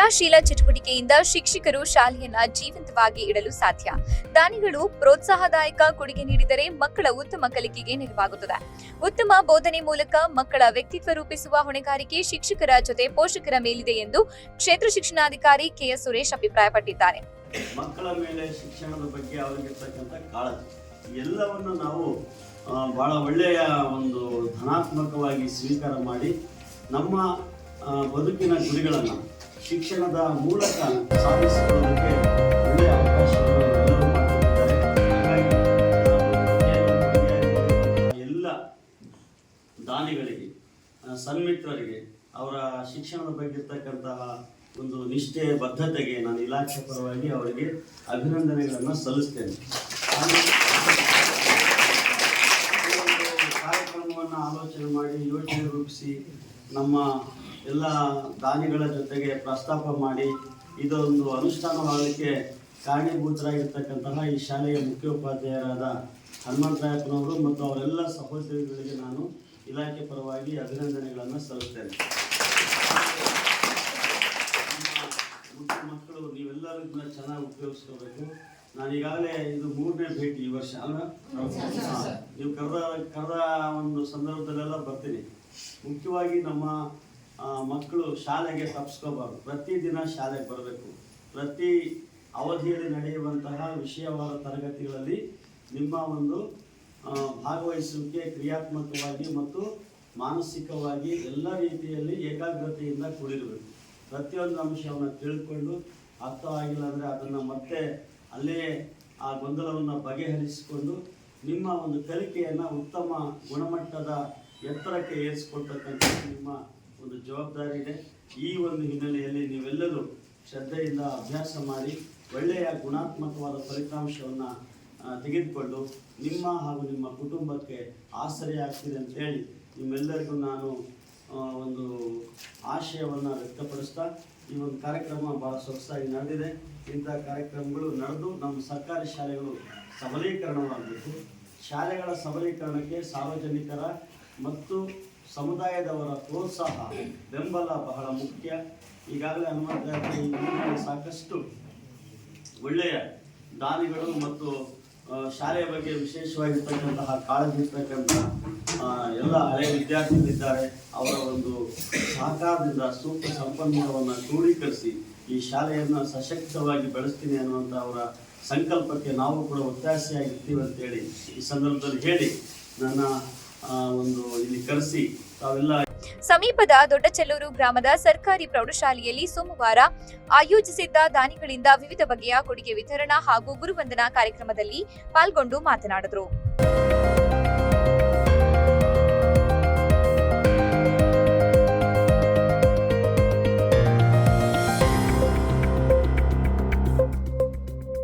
ಕ್ರಿಯಾಶೀಲ ಚಟುವಟಿಕೆಯಿಂದ ಶಿಕ್ಷಕರು ಶಾಲೆಯನ್ನ ಜೀವಂತವಾಗಿ ಇಡಲು ಸಾಧ್ಯ. ದಾನಿಗಳು ಪ್ರೋತ್ಸಾಹದಾಯಕ ಕೊಡುಗೆ ನೀಡಿದರೆ ಮಕ್ಕಳ ಉತ್ತಮ ಕಲಿಕೆಗೆ ನೆರವಾಗುತ್ತದೆ. ಉತ್ತಮ ಬೋಧನೆ ಮೂಲಕ ಮಕ್ಕಳ ವ್ಯಕ್ತಿತ್ವ ರೂಪಿಸುವ ಹೊಣೆಗಾರಿಕೆ ಶಿಕ್ಷಕರ ಜೊತೆ ಪೋಷಕರ ಮೇಲಿದೆ ಎಂದು ಕ್ಷೇತ್ರ ಶಿಕ್ಷಣಾಧಿಕಾರಿ ಕೆಎಸ್ ಸುರೇಶ್ ಅಭಿಪ್ರಾಯಪಟ್ಟಿದ್ದಾರೆ. ಮಕ್ಕಳ ಮೇಲೆ ಶಿಕ್ಷಣದ ಬಗ್ಗೆ ಅವರಿಗಿರ್ತಕ್ಕಂಥ ಕಾಳಜಿ ಎಲ್ಲವನ್ನು ನಾವು ಬಹಳ ಒಳ್ಳೆಯ ಒಂದು ಧನಾತ್ಮಕವಾಗಿ ಸ್ವೀಕಾರ ಮಾಡಿ ನಮ್ಮ ಬದುಕಿನ ಗುರಿಗಳನ್ನು ಶಿಕ್ಷಣದ ಮೂಲಕ ಸಾಧಿಸಿಕೊಳ್ಳೋದಕ್ಕೆ ಒಳ್ಳೆಯ ಅವಕಾಶವನ್ನು ಎಲ್ಲರೂ ಮಾಡಿಕೊಟ್ಟಿದ್ದಾರೆ. ಹಾಗಾಗಿ ಎಲ್ಲ ದಾನಿಗಳಿಗೆ, ಸನ್ಮಿತ್ರರಿಗೆ, ಅವರ ಶಿಕ್ಷಣದ ಬಗ್ಗೆ ಇರ್ತಕ್ಕಂತಹ ಒಂದು ನಿಷ್ಠೆ, ಬದ್ಧತೆಗೆ ನಾನು ಇಲಾಖೆ ಪರವಾಗಿ ಅವರಿಗೆ ಅಭಿನಂದನೆಗಳನ್ನು ಸಲ್ಲಿಸ್ತೇನೆ. ಕಾರ್ಯಕ್ರಮವನ್ನು ಆಲೋಚನೆ ಮಾಡಿ ಯೋಜನೆ ರೂಪಿಸಿ ನಮ್ಮ ಎಲ್ಲ ದಾನಿಗಳ ಜೊತೆಗೆ ಪ್ರಸ್ತಾಪ ಮಾಡಿ ಇದೊಂದು ಅನುಷ್ಠಾನವಾಗಲಿಕ್ಕೆ ಕಾರಣೀಭೂತರಾಗಿರ್ತಕ್ಕಂತಹ ಈ ಶಾಲೆಯ ಮುಖ್ಯೋಪಾಧ್ಯಾಯರಾದ ಹನುಮಂತರಾಯಪ್ಪನವರು ಮತ್ತು ಅವರೆಲ್ಲ ಸಹೋದ್ಯೋಗಿಗಳಿಗೆ ನಾನು ಇಲಾಖೆ ಪರವಾಗಿ ಅಭಿನಂದನೆಗಳನ್ನು ಸಲ್ಲಿಸ್ತೇನೆ. ಮಕ್ಕಳು ನೀವೆಲ್ಲರೂ ಇದನ್ನ ಚೆನ್ನಾಗಿ ಉಪಯೋಗಿಸ್ಕೋಬೇಕು. ನಾನು ಈಗಾಗಲೇ ಇದು 3ನೇ ಭೇಟಿ ಈ ವರ್ಷ ಅಲ್ಲ, ನೀವು ಕರೆದ ಒಂದು ಸಂದರ್ಭದಲ್ಲೆಲ್ಲ ಬರ್ತೀನಿ. ಮುಖ್ಯವಾಗಿ ನಮ್ಮ ಮಕ್ಕಳು ಶಾಲೆಗೆ ತಪ್ಪಿಸ್ಕೋಬಾರ್ದು. ಪ್ರತಿದಿನ ಶಾಲೆಗೆ ಬರಬೇಕು. ಪ್ರತಿ ಅವಧಿಯಲ್ಲಿ ನಡೆಯುವಂತಹ ವಿಷಯವಾದ ತರಗತಿಗಳಲ್ಲಿ ನಿಮ್ಮ ಒಂದು ಭಾಗವಹಿಸುವಿಕೆ ಕ್ರಿಯಾತ್ಮಕವಾಗಿ ಮತ್ತು ಮಾನಸಿಕವಾಗಿ ಎಲ್ಲ ರೀತಿಯಲ್ಲಿ ಏಕಾಗ್ರತೆಯಿಂದ ಕೂಡಿರಬೇಕು. ಪ್ರತಿಯೊಂದು ಅಂಶವನ್ನು ತಿಳ್ಕೊಂಡು ಅರ್ಥವಾಗಿಲ್ಲ ಅಂದರೆ ಅದನ್ನು ಮತ್ತೆ ಅಲ್ಲೇ ಆ ಗೊಂದಲವನ್ನು ಬಗೆಹರಿಸಿಕೊಂಡು ನಿಮ್ಮ ಒಂದು ಕಲಿಕೆಯನ್ನು ಉತ್ತಮ ಗುಣಮಟ್ಟದ ಎತ್ತರಕ್ಕೆ ಏರಿಸಿಕೊಳ್ತಕ್ಕಂಥ ನಿಮ್ಮ ಒಂದು ಜವಾಬ್ದಾರಿ ಇದೆ. ಈ ಒಂದು ಹಿನ್ನೆಲೆಯಲ್ಲಿ ನೀವೆಲ್ಲರೂ ಶ್ರದ್ಧೆಯಿಂದ ಅಭ್ಯಾಸ ಮಾಡಿ ಒಳ್ಳೆಯ ಗುಣಾತ್ಮಕವಾದ ಫಲಿತಾಂಶವನ್ನು ತೆಗೆದುಕೊಂಡು ನಿಮ್ಮ ಹಾಗೂ ನಿಮ್ಮ ಕುಟುಂಬಕ್ಕೆ ಆಸರೆ ಆಗ್ತಿದೆ ಅಂತೇಳಿ ನಿಮ್ಮೆಲ್ಲರಿಗೂ ನಾನು ಒಂದು ಆಶಯವನ್ನು ವ್ಯಕ್ತಪಡಿಸ್ತಾ ಈ ಒಂದು ಕಾರ್ಯಕ್ರಮ ಭಾಳ ಸೊಗಸಾಗಿ ನಡೆದಿದೆ. ಇಂಥ ಕಾರ್ಯಕ್ರಮಗಳು ನಡೆದು ನಮ್ಮ ಸರ್ಕಾರಿ ಶಾಲೆಗಳು ಸಬಲೀಕರಣವಾಗಬೇಕು. ಶಾಲೆಗಳ ಸಬಲೀಕರಣಕ್ಕೆ ಸಾರ್ವಜನಿಕರ ಮತ್ತು ಸಮುದಾಯದವರ ಪ್ರೋತ್ಸಾಹ, ಬೆಂಬಲ ಬಹಳ ಮುಖ್ಯ. ಈಗಾಗಲೇ ಹನುಮಂತರಾಯಪ್ಪನ ಸಾಕಷ್ಟು ಒಳ್ಳೆಯ ದಾನಿಗಳು ಮತ್ತು ಶಾಲೆಯ ಬಗ್ಗೆ ವಿಶೇಷವಾಗಿರ್ತಕ್ಕಂತಹ ಕಾಳಜಿ ಇರ್ತಕ್ಕಂಥ ಎಲ್ಲ ಹಳೆಯ ವಿದ್ಯಾರ್ಥಿಗಳಿದ್ದಾರೆ. ಅವರ ಒಂದು ಸಹಕಾರದಿಂದ ಸೂಕ್ತ ಸಂಪನ್ಮೂಲವನ್ನು ಕ್ರೋಢೀಕರಿಸಿ ಈ ಶಾಲೆಯನ್ನು ಸಶಕ್ತವಾಗಿ ಬೆಳೆಸ್ತೀನಿ ಅನ್ನುವಂಥ ಅವರ ಸಂಕಲ್ಪಕ್ಕೆ ನಾವು ಕೂಡ ಒತ್ತಾಸೆಯಾಗಿರ್ತೀವಿ ಅಂತೇಳಿ ಈ ಸಂದರ್ಭದಲ್ಲಿ ಹೇಳಿ ನನ್ನ ಒಂದು ಇಲ್ಲಿ ಕರೆಸಿ ತಾವೆಲ್ಲ ಸಮೀಪದ ದೊಡ್ಡಚೆಲ್ಲೂರು ಗ್ರಾಮದ ಸರ್ಕಾರಿ ಪ್ರೌಢಶಾಲೆಯಲ್ಲಿ ಸೋಮವಾರ ಆಯೋಜಿಸಿದ್ದ ದಾನಿಗಳಿಂದ ವಿವಿಧ ಬಗೆಯ ಕೊಡುಗೆ ವಿತರಣಾ ಹಾಗೂ ಗುರುವಂದನಾ ಕಾರ್ಯಕ್ರಮದಲ್ಲಿ ಪಾಲ್ಗೊಂಡು ಮಾತನಾಡಿದರು.